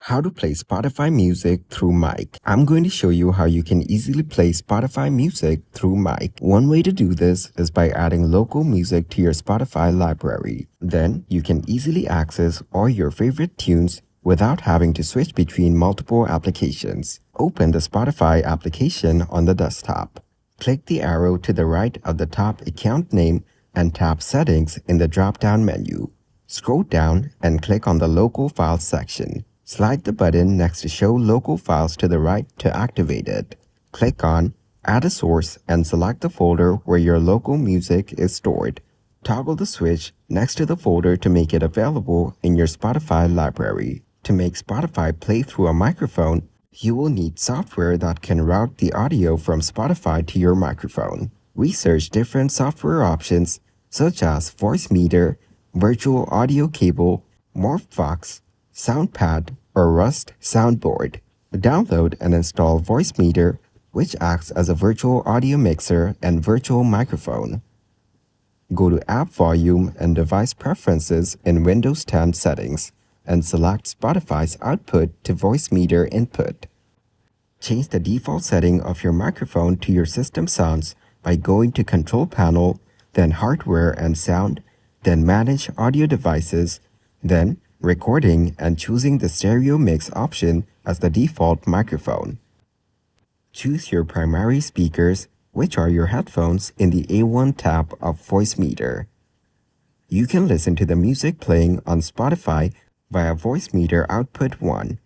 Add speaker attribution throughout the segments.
Speaker 1: How to play Spotify music through mic. I'm going to show you how you can easily play Spotify music through mic. One way to do this is by adding local music to your Spotify library. Then you can easily access all your favorite tunes without having to switch between multiple applications. Open the Spotify application on the desktop. Click the arrow to the right of the top account name and tap Settings in the drop-down menu. Scroll down and click on the Local Files section. Slide the button next to Show Local Files to the right to activate it. Click on Add a Source and select the folder where your local music is stored. Toggle the switch next to the folder to make it available in your Spotify library. To make Spotify play through a microphone, you will need software that can route the audio from Spotify to your microphone. Research different software options such as Voicemeeter, Virtual Audio Cable, Morphvox, SoundPad, or Rust Soundboard. Download and install Voicemeeter, which acts as a virtual audio mixer and virtual microphone. Go to App Volume and Device Preferences in Windows 10 Settings and select Spotify's output to Voicemeeter input. Change the default setting of your microphone to your system sounds by going to Control Panel, then Hardware and Sound, then Manage Audio Devices, then Recording, and choosing the Stereo Mix option as the default microphone. Choose your primary speakers, which are your headphones, in the A1 tab of Voicemeeter. You can listen to the music playing on Spotify via Voicemeeter Output 1.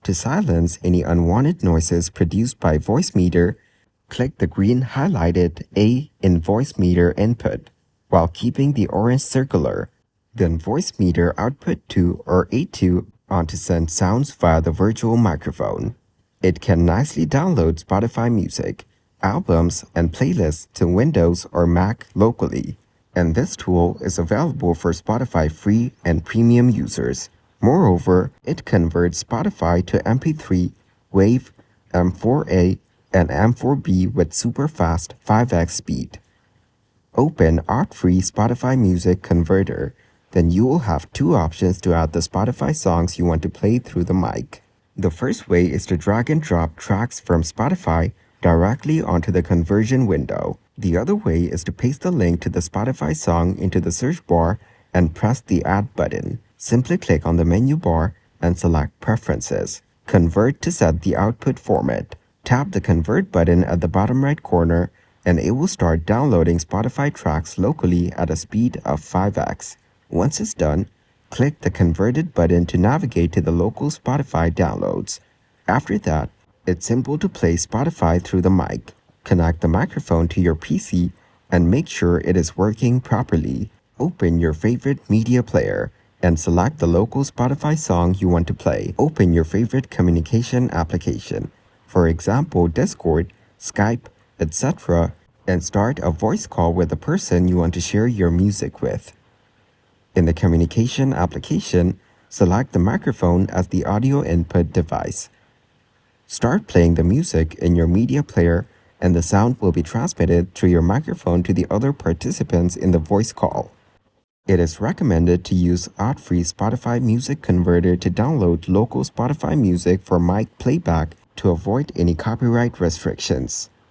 Speaker 1: To silence any unwanted noises produced by Voicemeeter, click the green highlighted A in Voicemeeter Input, while keeping the orange circular. Then Voicemeeter Output 2 or A2 on to send sounds via the virtual microphone. It can nicely download Spotify music, albums, and playlists to Windows or Mac locally. And this tool is available for Spotify free and premium users. Moreover, it converts Spotify to MP3, WAV, M4A, and M4B with super fast 5x speed. Open Art-Free Spotify Music Converter. Then you will have two options to add the Spotify songs you want to play through the mic. The first way is to drag and drop tracks from Spotify directly onto the conversion window. The other way is to paste the link to the Spotify song into the search bar and press the Add button. Simply click on the menu bar and select Preferences. Convert to set the output format. Tap the Convert button at the bottom right corner and it will start downloading Spotify tracks locally at a speed of 5x. Once it's done, click the Converted button to navigate to the local Spotify downloads. After that, it's simple to play Spotify through the mic. Connect the microphone to your PC and make sure it is working properly. Open your favorite media player and select the local Spotify song you want to play. Open your favorite communication application, for example Discord, Skype, etc., and start a voice call with the person you want to share your music with. In the communication application, select the microphone as the audio input device. Start playing the music in your media player and the sound will be transmitted through your microphone to the other participants in the voice call. It is recommended to use Art-Free Spotify Music Converter to download local Spotify music for mic playback to avoid any copyright restrictions.